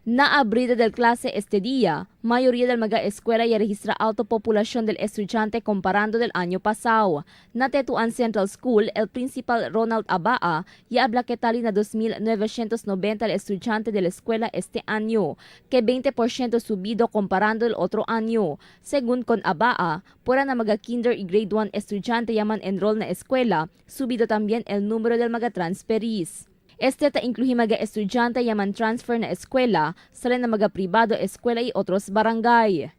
Na abrida del clase este día, mayoría del mga escuela ya registra alta población del estudiante comparando del año pasado. Na Tetuan Central School, el principal Ronald Abaa ya habla que tali na 2,990 el estudiante de la escuela este año, que 20% subido comparando el otro año. Según con Abaa, pura na mga kinder y grade 1 estudiante yaman enroll na escuela, subido también el número del mga transferees. Este ta incluye mga estudyante yaman transfer na eskwela, sala na mga pribado eskwela y otros barangay.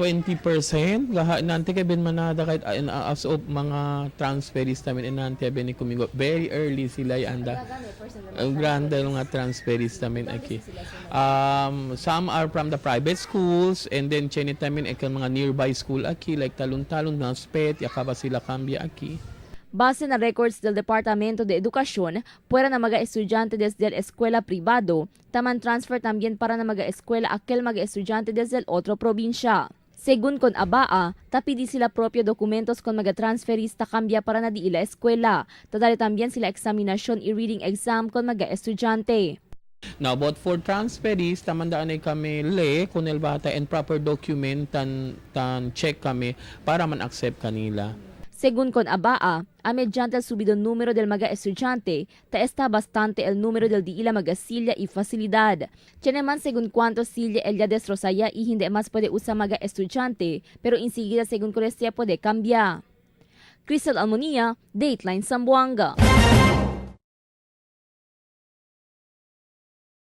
20% lahat nanti kay ben manada kahit as of mga transferees namin nanti ben ni kumigo very early sila anda ang grande mga transferees namin aki. Some are from the private schools and then chinit namin ek mga nearby school aki like talon-talon na spet yakaba sila kambya aki. Base na records del Departamento de Educación, puera na mga estudyante desde el eskwela pribado, taman transfer también para na mga eskwela aquel mga estudyante desde el otro probinsya. Según con Abaa, tapidi sila propio documentos con mga transferista kambya para na di ila eskwela. Tadali también sila eksaminasyon y reading exam con mga estudyante. Now, about for transferees, tamandaan ay kami kung el bata and proper document tan check kami para man accept kanila. Según con Abaa, a mediante el subido número del mga estudyante, ta está bastante el número del di ila mga silya y facilidad. Tiene según cuántos silya el ya destrozaya y hindi mas puede usar mga estudyante, pero enseguida según con este puede cambiar. Crystal Almonia, Dateline Zamboanga.